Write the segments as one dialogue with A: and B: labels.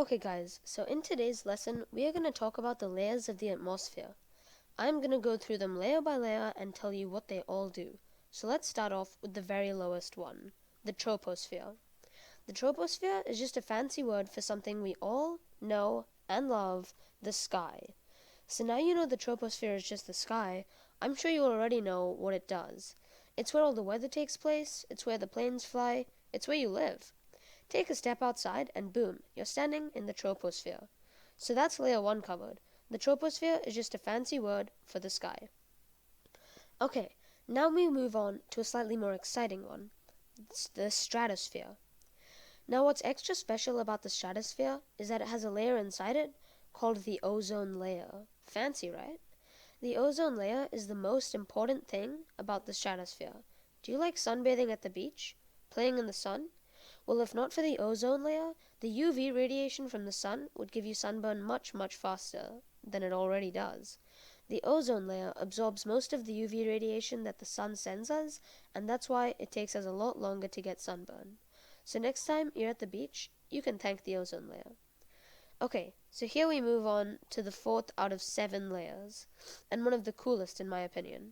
A: Okay guys, so in today's lesson, we are going to talk about the layers of the atmosphere. I'm going to go through them layer by layer and tell you what they all do. So let's start off with the very lowest one, the troposphere. The troposphere is just a fancy word for something we all know and love, the sky. So now you know the troposphere is just the sky, I'm sure you already know what it does. It's where all the weather takes place, it's where the planes fly, it's where you live. Take a step outside and boom, you're standing in the troposphere. So that's layer 1 covered. The troposphere is just a fancy word for the sky. Okay, now we move on to a slightly more exciting one. It's the stratosphere. Now what's extra special about the stratosphere is that it has a layer inside it called the ozone layer. Fancy, right? The ozone layer is the most important thing about the stratosphere. Do you like sunbathing at the beach? Playing in the sun? Well, if not for the ozone layer, the UV radiation from the sun would give you sunburn much, much faster than it already does. The ozone layer absorbs most of the UV radiation that the sun sends us, and that's why it takes us a lot longer to get sunburn. So next time you're at the beach, you can thank the ozone layer. Okay, so here we move on to the 4th out of 7 layers, and one of the coolest in my opinion,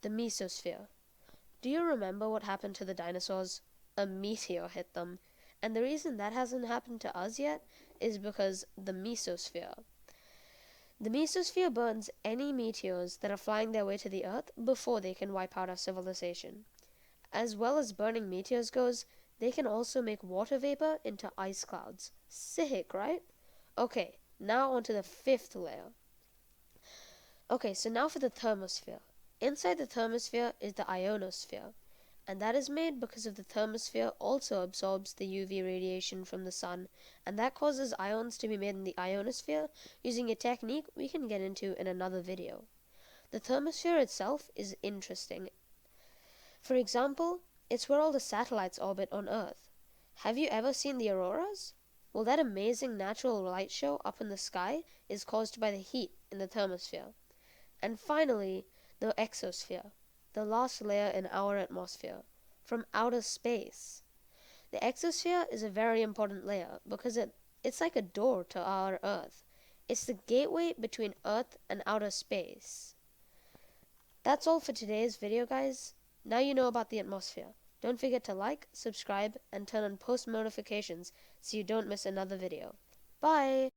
A: the mesosphere. Do you remember what happened to the dinosaurs? A meteor hit them, and the reason that hasn't happened to us yet is because the mesosphere. The mesosphere burns any meteors that are flying their way to the Earth before they can wipe out our civilization. As well as burning meteors goes, they can also make water vapor into ice clouds. Sick, right? Okay, now onto the 5th layer. Okay, so now for the thermosphere. Inside the thermosphere is the ionosphere, and that is made because of the thermosphere also absorbs the UV radiation from the sun, and that causes ions to be made in the ionosphere using a technique we can get into in another video. The thermosphere itself is interesting. For example, it's where all the satellites orbit on Earth. Have you ever seen the auroras? Well, that amazing natural light show up in the sky is caused by the heat in the thermosphere. And finally, the exosphere, the last layer in our atmosphere, from outer space. The exosphere is a very important layer because it's like a door to our Earth. It's the gateway between Earth and outer space. That's all for today's video, guys. Now you know about the atmosphere. Don't forget to like, subscribe, and turn on post notifications so you don't miss another video. Bye!